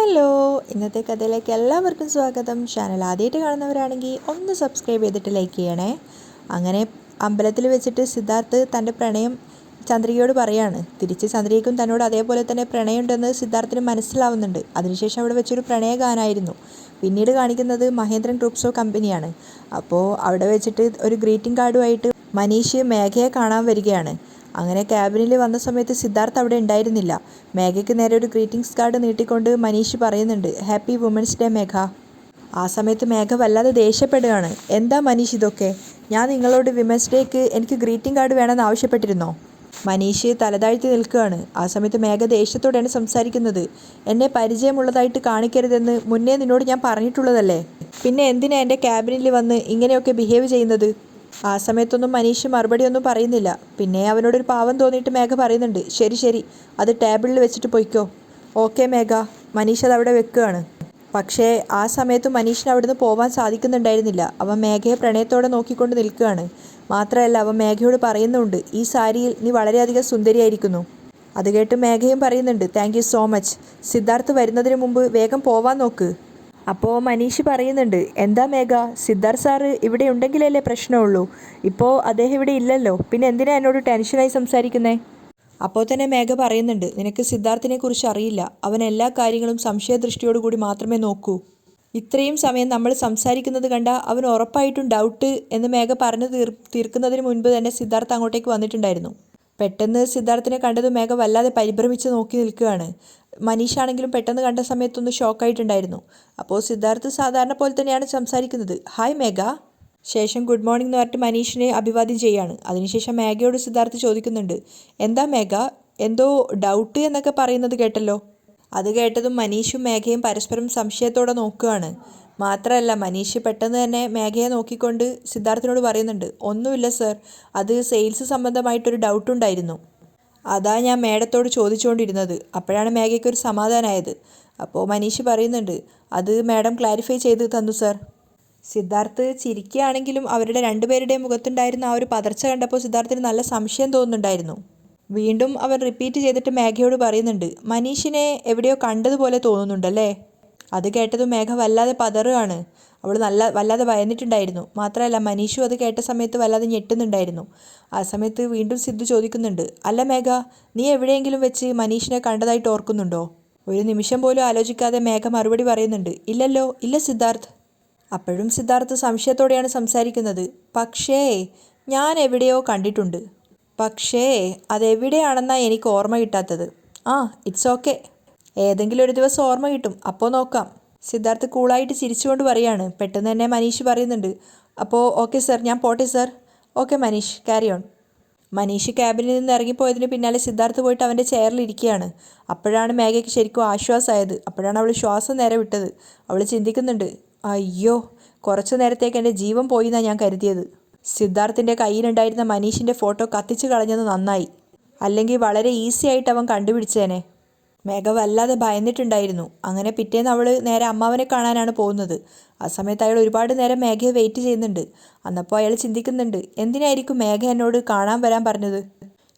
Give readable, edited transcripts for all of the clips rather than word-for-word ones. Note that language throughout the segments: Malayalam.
ഹലോ, ഇന്നത്തെ കഥയിലേക്ക് എല്ലാവർക്കും സ്വാഗതം. ചാനൽ ആദ്യമായിട്ട് കാണുന്നവരാണെങ്കിൽ ഒന്ന് സബ്സ്ക്രൈബ് ചെയ്തിട്ട് ലൈക്ക് ചെയ്യണേ. അങ്ങനെ അമ്പലത്തിൽ വെച്ചിട്ട് സിദ്ധാർത്ഥ് തൻ്റെ പ്രണയം ചന്ദ്രികയോട് പറയാണ്. തിരിച്ച് ചന്ദ്രികയ്ക്കും തന്നോട് അതേപോലെ തന്നെ പ്രണയമുണ്ടെന്ന് സിദ്ധാർത്ഥിന് മനസ്സിലാവുന്നുണ്ട്. അതിനുശേഷം അവിടെ വെച്ചൊരു പ്രണയഗാനായിരുന്നു. പിന്നീട് കാണിക്കുന്നത് മഹേന്ദ്രൻ ഗ്രൂപ്പ്സ് ഓഫ് കമ്പനിയാണ്. അപ്പോൾ അവിടെ വെച്ചിട്ട് ഒരു ഗ്രീറ്റിംഗ് കാർഡുമായിട്ട് മനീഷ് മേഘയെ കാണാൻ വരികയാണ്. അങ്ങനെ ക്യാബിനിൽ വന്ന സമയത്ത് സിദ്ധാർത്ഥ് അവിടെ ഉണ്ടായിരുന്നില്ല. മേഘയ്ക്ക് നേരെ ഒരു ഗ്രീറ്റിംഗ്സ് കാർഡ് നീട്ടിക്കൊണ്ട് മനീഷ് പറയുന്നുണ്ട്, ഹാപ്പി വുമൻസ് ഡേ മേഘ. ആ സമയത്ത് മേഘ വല്ലാതെ ദേഷ്യപ്പെടുകയാണ്. എന്താ മനീഷ് ഇതൊക്കെ? ഞാൻ നിങ്ങളോട് വിമൻസ് ഡേക്ക് എനിക്ക് ഗ്രീറ്റിംഗ് കാർഡ് വേണമെന്ന് ആവശ്യപ്പെട്ടിരുന്നോ? മനീഷ് തലതാഴ്ത്തി നിൽക്കുകയാണ്. ആ സമയത്ത് മേഘ ദേഷ്യത്തോടെയാണ് സംസാരിക്കുന്നത്. എന്നെ പരിചയമുള്ളതായിട്ട് കാണിക്കരുതെന്ന് മുന്നേ നിന്നോട് ഞാൻ പറഞ്ഞിട്ടുള്ളതല്ലേ, പിന്നെ എന്തിനാ എൻ്റെ ക്യാബിനിൽ വന്ന് ഇങ്ങനെയൊക്കെ ബിഹേവ് ചെയ്യുന്നത്? ആ സമയത്തൊന്നും മനീഷ് മറുപടി ഒന്നും പറയുന്നില്ല. പിന്നെ അവനോടൊരു പാവം തോന്നിയിട്ട് മേഘ പറയുന്നുണ്ട്, ശരി ശരി, അത് ടേബിളിൽ വെച്ചിട്ട് പൊയ്ക്കോ. ഓക്കെ മേഘ. മനീഷ് അത് അവിടെ വെക്കുകയാണ്. പക്ഷേ ആ സമയത്ത് മനീഷിന് അവിടുന്ന് പോവാൻ സാധിക്കുന്നുണ്ടായിരുന്നില്ല. അവൻ മേഘയെ പ്രണയത്തോടെ നോക്കിക്കൊണ്ട് നിൽക്കുകയാണ്. മാത്രമല്ല അവൻ മേഘയോട് പറയുന്നുണ്ട്, ഈ സാരിയിൽ നീ വളരെയധികം സുന്ദരിയായിരിക്കുന്നു. അത് കേട്ട് മേഘയും പറയുന്നുണ്ട്, thank you so much. Siddharth വരുന്നതിന് മുമ്പ് വേഗം പോവാൻ നോക്ക്. അപ്പോൾ മനീഷ് പറയുന്നുണ്ട്, എന്താ മേഘ, സിദ്ധാർത്ഥ് സാറ് ഇവിടെ ഉണ്ടെങ്കിലല്ലേ പ്രശ്നമുള്ളൂ. ഇപ്പോൾ അദ്ദേഹം ഇവിടെ ഇല്ലല്ലോ, പിന്നെ എന്തിനാ എന്നോട് ടെൻഷനായി സംസാരിക്കുന്നേ? അപ്പോൾ തന്നെ മേഘ പറയുന്നുണ്ട്, നിനക്ക് സിദ്ധാർത്ഥിനെ കുറിച്ച് അറിയില്ല. അവൻ എല്ലാ കാര്യങ്ങളും സംശയദൃഷ്ടിയോടുകൂടി മാത്രമേ നോക്കൂ. ഇത്രയും സമയം നമ്മൾ സംസാരിക്കുന്നത് കണ്ട അവൻ ഉറപ്പായിട്ടും ഡൗട്ട് എന്ന് മേഘ പറഞ്ഞു തീർക്കുന്നതിന് മുൻപ് തന്നെ സിദ്ധാർത്ഥ് അങ്ങോട്ടേക്ക് വന്നിട്ടുണ്ടായിരുന്നു. പെട്ടെന്ന് സിദ്ധാർത്ഥിനെ കണ്ടത് മേഘ വല്ലാതെ പരിഭ്രമിച്ച് നോക്കി നിൽക്കുകയാണ്. മനീഷാണെങ്കിലും പെട്ടെന്ന് കണ്ട സമയത്തൊന്ന് ഷോക്കായിട്ടുണ്ടായിരുന്നു. അപ്പോൾ സിദ്ധാർത്ഥ് സാധാരണ പോലെ തന്നെയാണ് സംസാരിക്കുന്നത്. ഹായ് മേഘ. ശേഷം ഗുഡ് മോർണിംഗ് എന്ന് പറഞ്ഞിട്ട് മനീഷിനെ അഭിവാദ്യം ചെയ്യാണ്. അതിനുശേഷം മേഘയോട് സിദ്ധാർത്ഥ് ചോദിക്കുന്നുണ്ട്, എന്താ മേഘ, എന്തോ ഡൗട്ട് എന്നൊക്കെ പറയുന്നത് കേട്ടല്ലോ. അത് കേട്ടതും മനീഷും മേഘയും പരസ്പരം സംശയത്തോടെ നോക്കുകയാണ്. മാത്രമല്ല മനീഷ് പെട്ടെന്ന് തന്നെ മേഘയെ നോക്കിക്കൊണ്ട് സിദ്ധാർത്ഥിനോട് പറയുന്നുണ്ട്, ഒന്നുമില്ല സർ, അത് സെയിൽസ് സംബന്ധമായിട്ടൊരു ഡൗട്ടുണ്ടായിരുന്നു. അതാ ഞാൻ മേഡത്തോട് ചോദിച്ചുകൊണ്ടിരുന്നത്. അപ്പോഴാണ് മേഘയ്ക്ക് ഒരു സമാധാനമായത്. അപ്പോൾ മനീഷ് പറയുന്നുണ്ട്, അത് മേഡം ക്ലാരിഫൈ ചെയ്ത് തന്നു സർ. സിദ്ധാർത്ഥ് ചിരിക്കുകയാണെങ്കിലും അവരുടെ രണ്ടുപേരുടെയും മുഖത്തുണ്ടായിരുന്ന ആ ഒരു പതർച്ച കണ്ടപ്പോൾ സിദ്ധാർത്ഥിന് നല്ല സംശയം തോന്നുന്നുണ്ടായിരുന്നു. വീണ്ടും അവൻ റിപ്പീറ്റ് ചെയ്തിട്ട് മേഘയോട് പറയുന്നുണ്ട്, മനീഷിനെ എവിടെയോ കണ്ടതുപോലെ തോന്നുന്നുണ്ടല്ലേ. അത് കേട്ടതും മേഘ വല്ലാതെ പതറുകയാണ്. അവൾ വല്ലാതെ ഭയന്നിട്ടുണ്ടായിരുന്നു. മാത്രമല്ല മനീഷും അത് കേട്ട സമയത്ത് വല്ലാതെ ഞെട്ടുന്നുണ്ടായിരുന്നു. ആ സമയത്ത് വീണ്ടും സിദ്ധു ചോദിക്കുന്നുണ്ട്, അല്ല മേഘ, നീ എവിടെയെങ്കിലും വെച്ച് മനീഷിനെ കണ്ടതായിട്ട് ഓർക്കുന്നുണ്ടോ? ഒരു നിമിഷം പോലും ആലോചിക്കാതെ മേഘ മറുപടി പറയുന്നുണ്ട്, ഇല്ലല്ലോ, ഇല്ല സിദ്ധാർത്ഥ്. അപ്പോഴും സിദ്ധാർത്ഥ് സംശയത്തോടെയാണ് സംസാരിക്കുന്നത്. പക്ഷേ ഞാൻ എവിടെയോ കണ്ടിട്ടുണ്ട്. പക്ഷേ അതെവിടെയാണെന്നാണ് എനിക്ക് ഓർമ്മ കിട്ടാത്തത്. ആ, ഇറ്റ്സ് ഓക്കെ, ഏതെങ്കിലും ഒരു ദിവസം ഓർമ്മ കിട്ടും, അപ്പോൾ നോക്കാം. സിദ്ധാർത്ഥ് കൂളായിട്ട് ചിരിച്ചുകൊണ്ട് പറയാണ്. പെട്ടെന്ന് തന്നെ മനീഷ് പറയുന്നുണ്ട്, അപ്പോൾ ഓക്കെ സർ, ഞാൻ പോട്ടെ sir. Okay Manish, carry on. Manish ക്യാബിനിൽ നിന്ന് ഇറങ്ങിപ്പോയതിന് പിന്നാലെ സിദ്ധാർത്ഥ് പോയിട്ട് അവൻ്റെ ചെയറിൽ ഇരിക്കുകയാണ്. അപ്പോഴാണ് മേഘയ്ക്ക് ശരിക്കും ആശ്വാസമായത്. അപ്പോഴാണ് അവൾ ശ്വാസം നേരെ വിട്ടത്. അവൾ ചിന്തിക്കുന്നുണ്ട്, അയ്യോ, കുറച്ചു നേരത്തേക്ക് എൻ്റെ ജീവൻ പോയി എന്നാണ് ഞാൻ കരുതിയത്. സിദ്ധാർത്ഥിൻ്റെ കയ്യിലുണ്ടായിരുന്ന മനീഷിൻ്റെ ഫോട്ടോ കത്തിച്ചു കളഞ്ഞത് നന്നായി, അല്ലെങ്കിൽ വളരെ ഈസി ആയിട്ട് അവൻ കണ്ടുപിടിച്ചേനെ. മേഘ വല്ലാതെ ഭയന്നിട്ടുണ്ടായിരുന്നു. അങ്ങനെ പിറ്റേന്ന് അവൾ നേരെ അമ്മാവനെ കാണാനാണ് പോകുന്നത്. ആ സമയത്ത് അയാൾ ഒരുപാട് നേരം മേഘയെ വെയിറ്റ് ചെയ്യുന്നുണ്ട്. അന്നപ്പോൾ അയാൾ ചിന്തിക്കുന്നുണ്ട്, എന്തിനായിരിക്കും മേഘ എന്നോട് കാണാൻ വരാൻ പറഞ്ഞത്?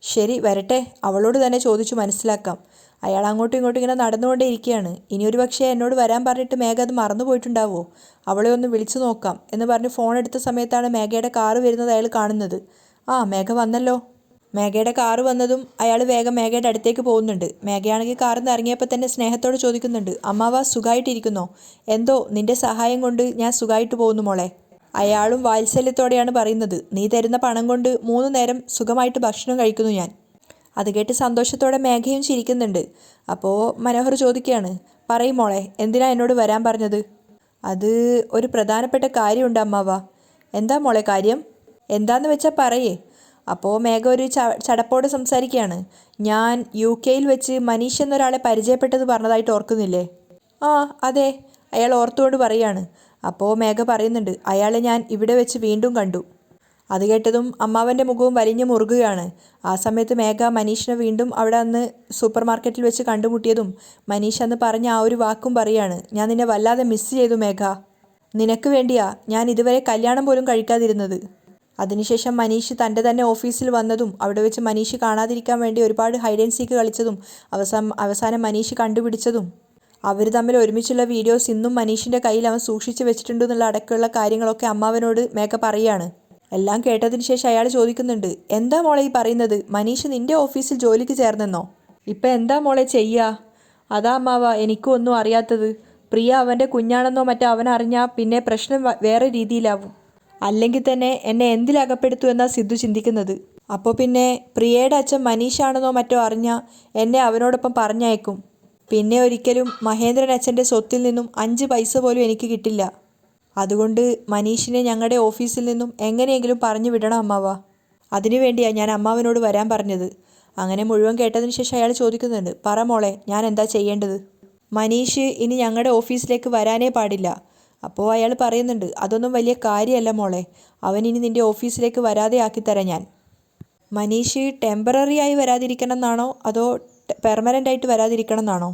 ശരി, വരട്ടെ, അവളോട് തന്നെ ചോദിച്ചു മനസ്സിലാക്കാം. അയാൾ അങ്ങോട്ടും ഇങ്ങോട്ടും ഇങ്ങനെ നടന്നുകൊണ്ടേ ഇരിക്കുകയാണ്. ഇനി ഒരു പക്ഷേ എന്നോട് വരാൻ പറഞ്ഞിട്ട് മേഘ അത് മറന്നു പോയിട്ടുണ്ടാവോ? അവളെ ഒന്ന് വിളിച്ചു നോക്കാം എന്ന് പറഞ്ഞ് ഫോൺ എടുത്ത സമയത്താണ് മേഘയുടെ കാറ് വരുന്നത് അയാൾ കാണുന്നത്. ആ, മേഘ വന്നല്ലോ. മേഘയുടെ കാറ് വന്നതും അയാൾ വേഗം മേഘയുടെ അടുത്തേക്ക് പോകുന്നുണ്ട്. മേഘയാണെങ്കിൽ കാറിൽ നിന്ന് ഇറങ്ങിയപ്പോൾ തന്നെ സ്നേഹത്തോട് ചോദിക്കുന്നുണ്ട്, അമ്മാവ സുഖമായിട്ടിരിക്കുന്നോ? എന്തോ നിന്റെ സഹായം കൊണ്ട് ഞാൻ സുഖമായിട്ട് പോകുന്നു മോളെ. അയാളും വാത്സല്യത്തോടെയാണ് പറയുന്നത്, നീ തരുന്ന പണം കൊണ്ട് 3 നേരം സുഖമായിട്ട് ഭക്ഷണം കഴിക്കുന്നു ഞാൻ. അത് കേട്ട് സന്തോഷത്തോടെ മേഘയും ചിരിക്കുന്നുണ്ട്. അപ്പോൾ മനോഹർ ചോദിക്കുകയാണ്, പറയും മോളെ, എന്തിനാ എന്നോട് വരാൻ പറഞ്ഞത്? അത് ഒരു പ്രധാനപ്പെട്ട കാര്യമുണ്ട് അമ്മാവ. എന്താ മോളെ കാര്യം? എന്താന്ന് വെച്ചാൽ പറയേ. അപ്പോൾ മേഘ ഒരു ചടപ്പോട് സംസാരിക്കുകയാണ്, ഞാൻ UK വെച്ച് മനീഷ് എന്നൊരാളെ പരിചയപ്പെട്ടത് പറഞ്ഞതായിട്ട് ഓർക്കുന്നില്ലേ? ആ അതെ, അയാൾ ഓർത്തുകൊണ്ട് പറയാണ്. അപ്പോൾ മേഘ പറയുന്നുണ്ട്, അയാളെ ഞാൻ ഇവിടെ വെച്ച് വീണ്ടും കണ്ടു. അത് കേട്ടതും അമ്മാവൻ്റെ മുഖവും വലിഞ്ഞു മുറുകുകയാണ്. ആ സമയത്ത് മേഘ മനീഷിനെ വീണ്ടും അവിടെ അന്ന് സൂപ്പർ മാർക്കറ്റിൽ വെച്ച് കണ്ടുമുട്ടിയതും മനീഷ് അന്ന് പറഞ്ഞ ആ ഒരു വാക്കും പറയാണ്, ഞാൻ നിന്നെ വല്ലാതെ മിസ് ചെയ്തു മേഘ. നിനക്ക് വേണ്ടിയാ ഞാൻ ഇതുവരെ കല്യാണം പോലും കഴിക്കാതിരുന്നത്. അതിനുശേഷം മനീഷ് തൻ്റെ തന്നെ ഓഫീസിൽ വന്നതും അവിടെ വെച്ച് മനീഷ് കാണാതിരിക്കാൻ വേണ്ടി ഒരുപാട് ഹൈഡ് ആൻഡ് സീക്ക് കളിച്ചതും അവസാനം മനീഷ് കണ്ടുപിടിച്ചതും അവർ തമ്മിൽ ഒരുമിച്ചുള്ള വീഡിയോസ് ഇന്നും മനീഷിൻ്റെ കയ്യിൽ അവൻ സൂക്ഷിച്ചു വെച്ചിട്ടുണ്ടെന്നുള്ള അടക്കമുള്ള കാര്യങ്ങളൊക്കെ അമ്മാവനോട് മേഘ പറയുകയാണ്. എല്ലാം കേട്ടതിന് ശേഷം അയാൾ ചോദിക്കുന്നുണ്ട്, എന്താ മോളെ ഈ പറയുന്നത്? മനീഷ് നിന്റെ ഓഫീസിൽ ജോലിക്ക് ചേർന്നെന്നോ? ഇപ്പം എന്താ മോളെ ചെയ്യുക? അതാ അമ്മാവ എനിക്കും ഒന്നും അറിയാത്തത്. പ്രിയ അവൻ്റെ കുഞ്ഞാണെന്നോ മറ്റോ അവനറിഞ്ഞാൽ പിന്നെ പ്രശ്നം വേറെ രീതിയിലാവും. അല്ലെങ്കിൽ തന്നെ എന്നെ എന്തിലകപ്പെടുത്തു എന്നാ സിദ്ധു ചിന്തിക്കുന്നത്. അപ്പോൾ പിന്നെ പ്രിയയുടെ അച്ഛൻ മനീഷാണെന്നോ മറ്റോ അറിഞ്ഞാൽ എന്നെ അവനോടൊപ്പം പറഞ്ഞയക്കും. പിന്നെ ഒരിക്കലും മഹേന്ദ്രൻ അച്ഛൻ്റെ സ്വത്തിൽ നിന്നും 5 പൈസ പോലും എനിക്ക് കിട്ടില്ല. അതുകൊണ്ട് മനീഷിനെ ഞങ്ങളുടെ ഓഫീസിൽ നിന്നും എങ്ങനെയെങ്കിലും പറഞ്ഞു വിടണം അമ്മാവ. അതിനുവേണ്ടിയാണ് ഞാൻ അമ്മാവനോട് വരാൻ പറഞ്ഞത്. അങ്ങനെ മുഴുവൻ കേട്ടതിന് ശേഷം അയാൾ ചോദിക്കുന്നുണ്ട്, പറ മോളെ, ഞാൻ എന്താ ചെയ്യേണ്ടത്? മനീഷ് ഇനി ഞങ്ങളുടെ ഓഫീസിലേക്ക് വരാനേ പാടില്ല. അപ്പോൾ അയാൾ പറയുന്നുണ്ട്, അതൊന്നും വലിയ കാര്യമല്ല മോളെ, അവൻ ഇനി നിൻ്റെ ഓഫീസിലേക്ക് വരാതെ ആക്കിത്തരാം ഞാൻ. മനീഷ് ടെമ്പററി ആയി വരാതിരിക്കണം എന്നാണോ അതോ പെർമനൻ്റ് ആയിട്ട് വരാതിരിക്കണം എന്നാണോ?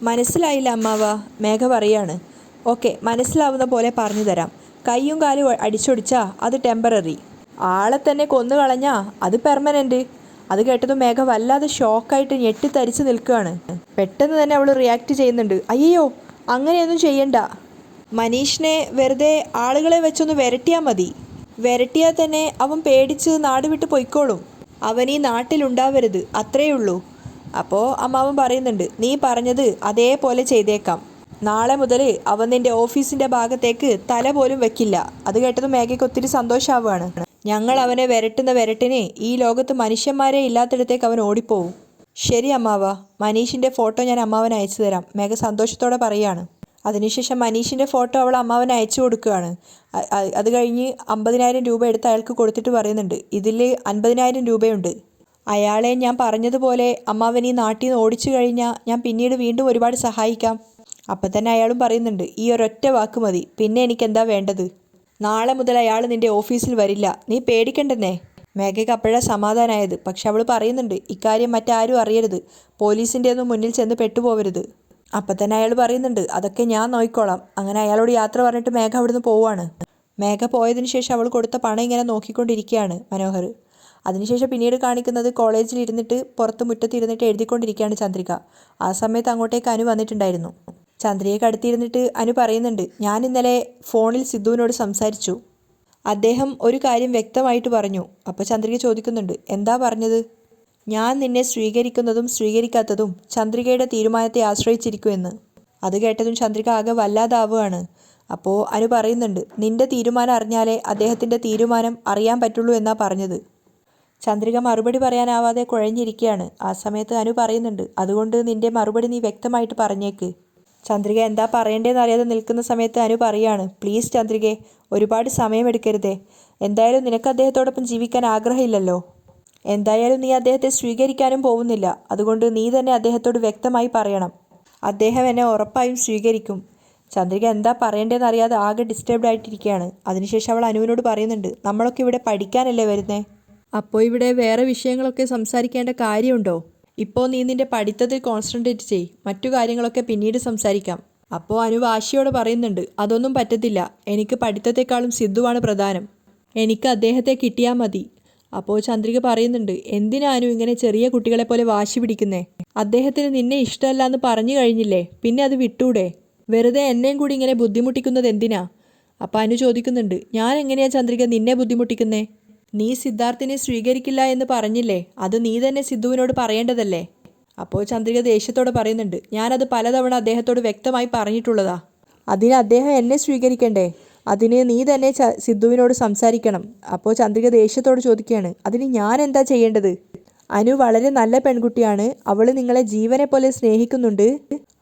മനസ്സിലായില്ല അമ്മാവ. മേഘ പറയാണ്, ഓക്കെ, മനസ്സിലാവുന്ന പോലെ പറഞ്ഞു തരാം. കൈയും കാലും അടിച്ചൊടിച്ചാ അത് ടെമ്പററി, ആളെ തന്നെ കൊന്നു കളഞ്ഞാ അത് പെർമനൻ്റ്. അത് കേട്ടതും മേഘ വല്ലാതെ ഷോക്കായിട്ട് ഞെട്ടിത്തരിച്ച് നിൽക്കുകയാണ്. പെട്ടെന്ന് തന്നെ അവൾ റിയാക്ട് ചെയ്യുന്നുണ്ട്, അയ്യോ അങ്ങനെയൊന്നും ചെയ്യണ്ട. മനീഷിനെ വെറുതെ ആളുകളെ വെച്ചൊന്ന് വിരട്ടിയാൽ മതി. വിരട്ടിയാൽ തന്നെ അവൻ പേടിച്ച് നാട് വിട്ട് പൊയ്ക്കോളും. അവൻ ഈ നാട്ടിലുണ്ടാവരുത്, അത്രയേ ഉള്ളൂ. അപ്പോൾ അമ്മാവൻ പറയുന്നുണ്ട്, നീ പറഞ്ഞത് അതേപോലെ ചെയ്തേക്കാം. നാളെ മുതൽ അവൻ നിൻ്റെ ഓഫീസിൻ്റെ ഭാഗത്തേക്ക് തല പോലും വെക്കില്ല. അത് കേട്ടതും മേഘയ്ക്ക് ഒത്തിരി സന്തോഷമാവുകയാണ്. ഞങ്ങൾ അവനെ വിരട്ടുന്ന വിരട്ടിന് ഈ ലോകത്ത് മനുഷ്യന്മാരെ ഇല്ലാത്തിടത്തേക്ക് അവൻ ഓടിപ്പോവും. ശരി അമ്മാവ, മനീഷിൻ്റെ ഫോട്ടോ ഞാൻ അമ്മാവന് അയച്ചു തരാം, മേഘ സന്തോഷത്തോടെ പറയുകയാണ്. അതിനുശേഷം മനീഷിൻ്റെ ഫോട്ടോ അവൾ അമ്മാവന് അയച്ചു കൊടുക്കുകയാണ്. അത് കഴിഞ്ഞ് 50,000 രൂപ എടുത്ത് അയാൾക്ക് കൊടുത്തിട്ട് പറയുന്നുണ്ട്, ഇതിൽ 50,000 രൂപയുണ്ട്. അയാളെ ഞാൻ പറഞ്ഞതുപോലെ അമ്മാവൻ ഈ നാട്ടിൽ നിന്ന് ഓടിച്ചു കഴിഞ്ഞാൽ ഞാൻ പിന്നീട് വീണ്ടും ഒരുപാട് സഹായിക്കാം. അപ്പം തന്നെ അയാളും പറയുന്നുണ്ട്, ഈ ഒരൊറ്റ വാക്ക് മതി, പിന്നെ എനിക്കെന്താ വേണ്ടത്? നാളെ മുതൽ അയാൾ നിൻ്റെ ഓഫീസിൽ വരില്ല, നീ പേടിക്കണ്ടെന്നേ. മേഘയ്ക്ക് അപ്പോഴാണ് സമാധാനമായത്. പക്ഷെ അവൾ പറയുന്നുണ്ട്, ഇക്കാര്യം മറ്റാരും അറിയരുത്, പോലീസിൻ്റെ ഒന്നും മുന്നിൽ ചെന്ന് പെട്ടുപോകരുത്. അപ്പം തന്നെ അയാൾ പറയുന്നുണ്ട്, അതൊക്കെ ഞാൻ നോക്കിക്കോളാം. അങ്ങനെ അയാളോട് യാത്ര പറഞ്ഞിട്ട് മേഘ അവിടുന്ന് പോവുകയാണ്. മേഘ പോയതിനു ശേഷം അവൾ കൊടുത്ത പണം ഇങ്ങനെ നോക്കിക്കൊണ്ടിരിക്കുകയാണ് മനോഹർ. അതിനുശേഷം പിന്നീട് കാണിക്കുന്നത് കോളേജിൽ ഇരുന്നിട്ട് പുറത്ത് മുറ്റത്തിരുന്നിട്ട് എഴുതിക്കൊണ്ടിരിക്കുകയാണ് ചന്ദ്രിക. ആ സമയത്ത് അങ്ങോട്ടേക്ക് അനു വന്നിട്ടുണ്ടായിരുന്നു. ചന്ദ്രികയ്ക്ക് അടുത്തിരുന്നിട്ട് അനു പറയുന്നുണ്ട്, ഞാൻ ഇന്നലെ ഫോണിൽ സിദ്ധുവിനോട് സംസാരിച്ചു. അദ്ദേഹം ഒരു കാര്യം വ്യക്തമായിട്ട് പറഞ്ഞു. അപ്പോൾ ചന്ദ്രിക ചോദിക്കുന്നുണ്ട്, എന്താ പറഞ്ഞത്? ഞാൻ നിന്നെ സ്വീകരിക്കുന്നതും സ്വീകരിക്കാത്തതും ചന്ദ്രികയുടെ തീരുമാനത്തെ ആശ്രയിച്ചിരിക്കുമെന്ന്. അത് കേട്ടതും ചന്ദ്രിക ആകെ വല്ലാതാവുകയാണ്. അപ്പോൾ അനു പറയുന്നുണ്ട്, നിന്റെ തീരുമാനം അറിഞ്ഞാലേ അദ്ദേഹത്തിൻ്റെ തീരുമാനം അറിയാൻ പറ്റുള്ളൂ എന്നാ പറഞ്ഞത്. ചന്ദ്രിക മറുപടി പറയാനാവാതെ കുഴഞ്ഞിരിക്കുകയാണ്. ആ സമയത്ത് അനു പറയുന്നുണ്ട്, അതുകൊണ്ട് നിന്റെ മറുപടി നീ വ്യക്തമായിട്ട് പറഞ്ഞേക്ക്. ചന്ദ്രിക എന്താ പറയേണ്ടതെന്ന് അറിയാതെ നിൽക്കുന്ന സമയത്ത് അനു പറയാണ്, പ്ലീസ് ചന്ദ്രികയെ, ഒരുപാട് സമയമെടുക്കരുതേ. എന്തായാലും നിനക്ക് അദ്ദേഹത്തോടൊപ്പം ജീവിക്കാൻ ആഗ്രഹമില്ലല്ലോ. എന്തായാലും നീ അദ്ദേഹത്തെ സ്വീകരിക്കാനും പോകുന്നില്ല. അതുകൊണ്ട് നീ തന്നെ അദ്ദേഹത്തോട് വ്യക്തമായി പറയണം. അദ്ദേഹം എന്നെ ഉറപ്പായും സ്വീകരിക്കും. ചന്ദ്രിക എന്താ പറയേണ്ടതെന്ന് അറിയാതെ ആകെ ഡിസ്റ്റർബ്ഡ് ആയിട്ടിരിക്കുകയാണ്. അതിനുശേഷം അവൾ അനുവിനോട് പറയുന്നുണ്ട്, നമ്മളൊക്കെ ഇവിടെ പഠിക്കാനല്ലേ വരുന്നേ? അപ്പോൾ ഇവിടെ വേറെ വിഷയങ്ങളൊക്കെ സംസാരിക്കേണ്ട കാര്യമുണ്ടോ? ഇപ്പോൾ നീ നിൻ്റെ പഠിത്തത്തിൽ കോൺസെൻട്രേറ്റ് ചെയ്യ്, മറ്റു കാര്യങ്ങളൊക്കെ പിന്നീട് സംസാരിക്കാം. അപ്പോൾ അനു വാശിയോടെ പറയുന്നുണ്ട്, അതൊന്നും പറ്റത്തില്ല, എനിക്ക് പഠിത്തത്തെക്കാളും സിദ്ധുവാണ് പ്രധാനം, എനിക്ക് അദ്ദേഹത്തെ കിട്ടിയാൽ മതി. അപ്പോൾ ചന്ദ്രിക പറയുന്നുണ്ട്, എന്തിനാ അനു ഇങ്ങനെ ചെറിയ കുട്ടികളെ പോലെ വാശി പിടിക്കുന്നേ? അദ്ദേഹത്തിന് നിന്നെ ഇഷ്ടമല്ല എന്ന് പറഞ്ഞു കഴിഞ്ഞില്ലേ, പിന്നെ അത് വിട്ടൂടെ? വെറുതെ എന്നെയും കൂടി ഇങ്ങനെ ബുദ്ധിമുട്ടിക്കുന്നത് എന്തിനാ? അപ്പോൾ അനു ചോദിക്കുന്നുണ്ട്, ഞാൻ എങ്ങനെയാ ചന്ദ്രിക നിന്നെ ബുദ്ധിമുട്ടിക്കുന്നേ? നീ സിദ്ധാർത്ഥിനെ സ്വീകരിക്കില്ല എന്ന് പറഞ്ഞില്ലേ, അത് നീ തന്നെ സിദ്ധുവിനോട് പറയേണ്ടതല്ലേ? അപ്പോൾ ചന്ദ്രിക ദേഷ്യത്തോടെ പറയുന്നുണ്ട്, ഞാനത് പലതവണ അദ്ദേഹത്തോട് വ്യക്തമായി പറഞ്ഞിട്ടുള്ളതാ. അതിന് അദ്ദേഹം എന്നെ സ്വീകരിക്കണ്ടേ? അതിന് നീ തന്നെ സിദ്ധുവിനോട് സംസാരിക്കണം. അപ്പോൾ ചന്ദ്രിക ദേഷ്യത്തോട് ചോദിക്കുകയാണ്, അതിന് ഞാൻ എന്താ ചെയ്യേണ്ടത്? അനു വളരെ നല്ല പെൺകുട്ടിയാണ്, അവൾ നിങ്ങളെ ജീവനെ പോലെ സ്നേഹിക്കുന്നുണ്ട്,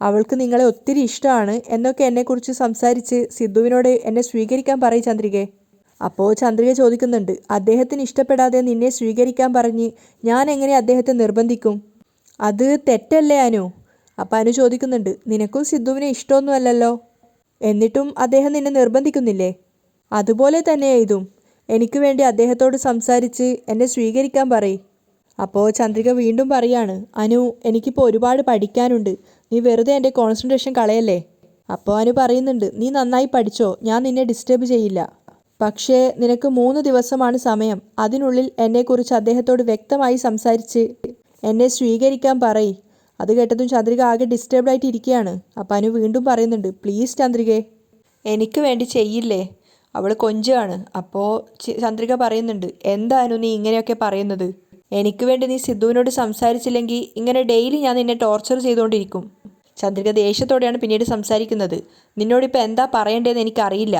അവൾക്ക് നിങ്ങളെ ഒത്തിരി ഇഷ്ടമാണ് എന്നൊക്കെ എന്നെക്കുറിച്ച് സംസാരിച്ച് സിദ്ധുവിനോട് എന്നെ സ്വീകരിക്കാൻ പറയും ചന്ദ്രികയെ. അപ്പോൾ ചന്ദ്രിക ചോദിക്കുന്നുണ്ട്, അദ്ദേഹത്തിന് ഇഷ്ടപ്പെടാതെ നിന്നെ സ്വീകരിക്കാൻ പറഞ്ഞ് ഞാൻ എങ്ങനെ അദ്ദേഹത്തെ നിർബന്ധിക്കും? അത് തെറ്റല്ലേ അനു? അപ്പോൾ അനു ചോദിക്കുന്നുണ്ട്, നിനക്കും സിദ്ധുവിനെ ഇഷ്ടമൊന്നുമല്ലല്ലോ, എന്നിട്ടും അദ്ദേഹം നിന്നെ നിർബന്ധിക്കുന്നില്ലേ? അതുപോലെ തന്നെ ഇതും, എനിക്ക് വേണ്ടി അദ്ദേഹത്തോട് സംസാരിച്ച് എന്നെ സ്വീകരിക്കാൻ പറയും. അപ്പോൾ ചന്ദ്രിക വീണ്ടും പറയാണ്, അനു എനിക്കിപ്പോൾ ഒരുപാട് പഠിക്കാനുണ്ട്, നീ വെറുതെ എൻ്റെ കോൺസെൻട്രേഷൻ കളയല്ലേ. അപ്പോൾ അനു പറയുന്നുണ്ട്, നീ നന്നായി പഠിച്ചോ, ഞാൻ നിന്നെ ഡിസ്റ്റർബ് ചെയ്യില്ല. പക്ഷേ നിനക്ക് 3 ദിവസമാണ് സമയം, അതിനുള്ളിൽ എന്നെക്കുറിച്ച് അദ്ദേഹത്തോട് വ്യക്തമായി സംസാരിച്ച് എന്നെ സ്വീകരിക്കാൻ പറയ്. അത് കേട്ടതും ചന്ദ്രിക ആകെ ഡിസ്റ്റർബ്ഡ് ആയിട്ട് ഇരിക്കുകയാണ്. അപ്പോൾ അനു വീണ്ടും പറയുന്നുണ്ട്, പ്ലീസ് ചന്ദ്രികേ, എനിക്ക് വേണ്ടി ചെയ്യില്ലേ. അവൾ കൊഞ്ചാണ്. അപ്പോൾ ചന്ദ്രിക പറയുന്നുണ്ട്, എന്താ അനു നീ ഇങ്ങനെയൊക്കെ പറയുന്നത്? എനിക്ക് വേണ്ടി നീ സിദ്ധുവിനോട് സംസാരിച്ചില്ലെങ്കിൽ ഇങ്ങനെ ഡെയിലി ഞാൻ നിന്നെ ടോർച്ചർ ചെയ്തുകൊണ്ടിരിക്കും. ചന്ദ്രിക ദേഷ്യത്തോടെയാണ് പിന്നീട് സംസാരിക്കുന്നത്. നിന്നോടിപ്പോൾ എന്താ പറയേണ്ടതെന്ന് എനിക്കറിയില്ല.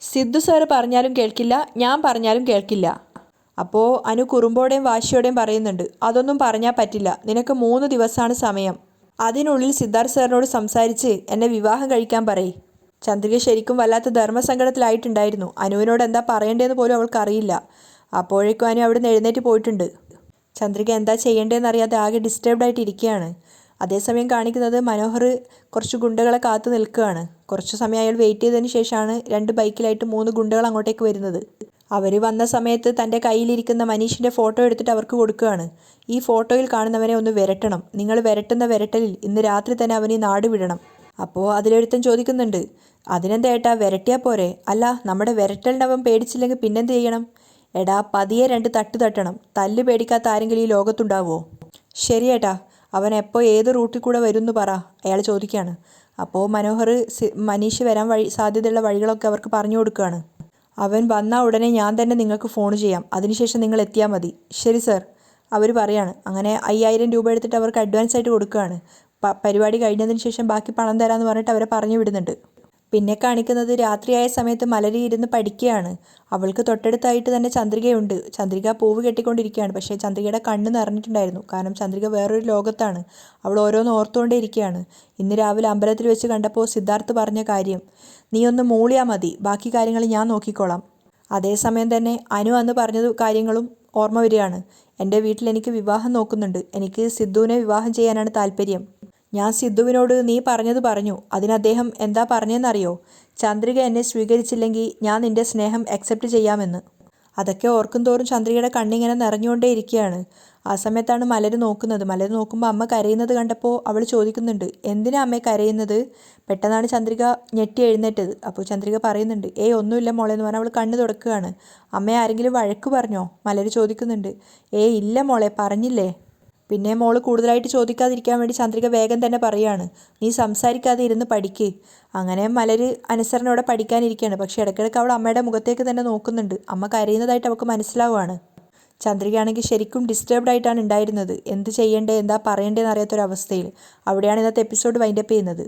സിദ്ധു സാറ് പറഞ്ഞാലും കേൾക്കില്ല, ഞാൻ പറഞ്ഞാലും കേൾക്കില്ല. അപ്പോൾ അനു കുറുമ്പോടെയും വാശിയോടെയും പറയുന്നുണ്ട്, അതൊന്നും പറഞ്ഞാൽ പറ്റില്ല. നിനക്ക് 3 ദിവസമാണ് സമയം. അതിനുള്ളിൽ സിദ്ധാർത്ഥ് സാറിനോട് സംസാരിച്ച് എന്നെ വിവാഹം കഴിക്കാൻ പറയ്. ചന്ദ്രിക ശരിക്കും വല്ലാത്ത ധർമ്മസങ്കടത്തിലായിട്ടുണ്ടായിരുന്നു. അനുവിനോട് എന്താ പറയേണ്ടതെന്ന് പോലും അവൾക്കറിയില്ല. അപ്പോഴേക്കും അനു അവിടെ നിന്ന് എഴുന്നേറ്റ് പോയിട്ടുണ്ട്. ചന്ദ്രിക എന്താ ചെയ്യേണ്ടതെന്ന് അറിയാതെ ആകെ ഡിസ്റ്റർബ്ഡ് ആയിട്ട് ഇരിക്കുകയാണ്. അതേസമയം കാണിക്കുന്നത് മനോഹർ കുറച്ച് ഗുണ്ടകളെ കാത്തു നിൽക്കുകയാണ്. കുറച്ച് സമയം അയാൾ വെയിറ്റ് ചെയ്തതിന് ശേഷമാണ് 2 ബൈക്കിലായിട്ട് 3 ഗുണ്ടകൾ അങ്ങോട്ടേക്ക് വരുന്നത്. അവർ വന്ന സമയത്ത് തൻ്റെ കയ്യിലിരിക്കുന്ന മനീഷിൻ്റെ ഫോട്ടോ എടുത്തിട്ട് അവർക്ക് കൊടുക്കുകയാണ്. ഈ ഫോട്ടോയിൽ കാണുന്നവനെ ഒന്ന് വിരട്ടണം. നിങ്ങൾ വിരട്ടുന്ന വിരട്ടലിൽ ഇന്ന് രാത്രി തന്നെ അവൻ ഈ നാട് വിടണം. അപ്പോൾ അതിലൊരുത്തൻ ചോദിക്കുന്നുണ്ട്, അതിനെന്താ ഏട്ടാ, വിരട്ടിയാൽ പോരെ? അല്ല, നമ്മുടെ വിരട്ടലിന് അവൻ പേടിച്ചില്ലെങ്കിൽ പിന്നെന്ത് ചെയ്യണം? എടാ, പതിയെ 2 തട്ട് തട്ടണം. തല്ല് പേടിക്കാത്ത ആരെങ്കിലും ഈ ലോകത്തുണ്ടാവുമോ? ശരിയേട്ടാ, അവൻ എപ്പോൾ ഏത് റൂട്ടിൽ കൂടെ വരുമെന്ന് പറ, അയാൾ ചോദിക്കുകയാണ്. അപ്പോൾ മനോഹർ മനീഷ് വരാൻ സാധ്യതയുള്ള വഴികളൊക്കെ അവർക്ക് പറഞ്ഞു കൊടുക്കുകയാണ്. അവൻ വന്നാൽ ഉടനെ ഞാൻ തന്നെ നിങ്ങൾക്ക് ഫോൺ ചെയ്യാം. അതിനുശേഷം നിങ്ങൾ എത്തിയാൽ മതി. ശരി സർ, അവർ പറയാണ്. അങ്ങനെ 5000 രൂപ എടുത്തിട്ട് അവർക്ക് അഡ്വാൻസ് ആയിട്ട് കൊടുക്കുകയാണ്. പരിപാടി കഴിഞ്ഞതിന് ശേഷം ബാക്കി പണം തരാമെന്ന് പറഞ്ഞിട്ട് അവരെ പറഞ്ഞു വിടുന്നുണ്ട്. പിന്നെ കാണിക്കുന്നത് രാത്രിയായ സമയത്ത് മലരി ഇരുന്ന് പഠിക്കുകയാണ്. അവൾക്ക് തൊട്ടടുത്തായിട്ട് തന്നെ ചന്ദ്രികയുണ്ട്. ചന്ദ്രിക പൂവ് കെട്ടിക്കൊണ്ടിരിക്കുകയാണ്. പക്ഷേ ചന്ദ്രികയുടെ കണ്ണ് നിറഞ്ഞിട്ടുണ്ടായിരുന്നു. കാരണം ചന്ദ്രിക വേറൊരു ലോകത്താണ്. അവൾ ഓരോന്ന് ഓർത്തുകൊണ്ടേ ഇരിക്കുകയാണ്. ഇന്ന് രാവിലെ അമ്പലത്തിൽ വെച്ച് കണ്ടപ്പോൾ സിദ്ധാർത്ഥ് പറഞ്ഞ കാര്യം, നീ ഒന്ന് മൂളിയാൽ മതി, ബാക്കി കാര്യങ്ങൾ ഞാൻ നോക്കിക്കോളാം. അതേസമയം തന്നെ അനു അന്ന് പറഞ്ഞത് കാര്യങ്ങളും ഓർമ്മ വരികയാണ്. എൻ്റെ വീട്ടിൽ എനിക്ക് വിവാഹം നോക്കുന്നുണ്ട്. എനിക്ക് സിദ്ധുവിനെ വിവാഹം ചെയ്യാനാണ് താല്പര്യം. ഞാൻ സിദ്ധുവിനോട് നീ പറഞ്ഞത് പറഞ്ഞു. അതിന് അദ്ദേഹം എന്താ പറഞ്ഞതെന്നറിയോ? ചന്ദ്രിക എന്നെ സ്വീകരിച്ചില്ലെങ്കിൽ ഞാൻ നിൻ്റെ സ്നേഹം അക്സെപ്റ്റ് ചെയ്യാമെന്ന്. അതൊക്കെ ഓർക്കും തോറും ചന്ദ്രികയുടെ കണ്ണിങ്ങനെ നിറഞ്ഞുകൊണ്ടേ ഇരിക്കുകയാണ്. ആ സമയത്താണ് മലര് നോക്കുന്നത്. മലര് നോക്കുമ്പോൾ അമ്മ കരയുന്നത് കണ്ടപ്പോൾ അവൾ ചോദിക്കുന്നുണ്ട്, എന്തിനാ അമ്മേ കരയുന്നത്? പെട്ടെന്നാണ് ചന്ദ്രിക ഞെട്ടി എഴുന്നേറ്റത്. അപ്പോൾ ചന്ദ്രിക പറയുന്നുണ്ട്, ഏയ് ഒന്നുമില്ല മോളെ എന്ന് പറഞ്ഞാൽ അവൾ കണ്ണ് തുടക്കുകയാണ്. അമ്മയെ ആരെങ്കിലും വഴക്ക് പറഞ്ഞോ? മലര് ചോദിക്കുന്നുണ്ട്. ഏയ് ഇല്ല മോളെ, പറഞ്ഞില്ലേ. പിന്നെ മോള് കൂടുതലായിട്ട് ചോദിക്കാതിരിക്കാൻ വേണ്ടി ചന്ദ്രിക വേഗം തന്നെ പറയുകയാണ്, നീ സംസാരിക്കാതെ ഇരുന്ന് പഠിക്ക്. അങ്ങനെ മലര് അനുസരണയോടെ പഠിക്കാനിരിക്കുകയാണ്. പക്ഷേ ഇടയ്ക്കിടയ്ക്ക് അവൾ അമ്മയുടെ മുഖത്തേക്ക് തന്നെ നോക്കുന്നുണ്ട്. അമ്മ കരയുന്നതായിട്ട് അവൾക്ക് മനസ്സിലാവുകയാണ്. ചന്ദ്രികയാണെങ്കിൽ ശരിക്കും ഡിസ്റ്റർബ്ഡ് ആയിട്ടാണ് ഉണ്ടായിരുന്നത്. എന്ത് ചെയ്യേണ്ടത്, എന്താ പറയേണ്ടതെന്ന് അറിയാത്തൊരവസ്ഥയിൽ. അവിടെയാണ് ഇന്നത്തെ എപ്പിസോഡ് വൈൻഡപ്പ് ചെയ്യുന്നത്.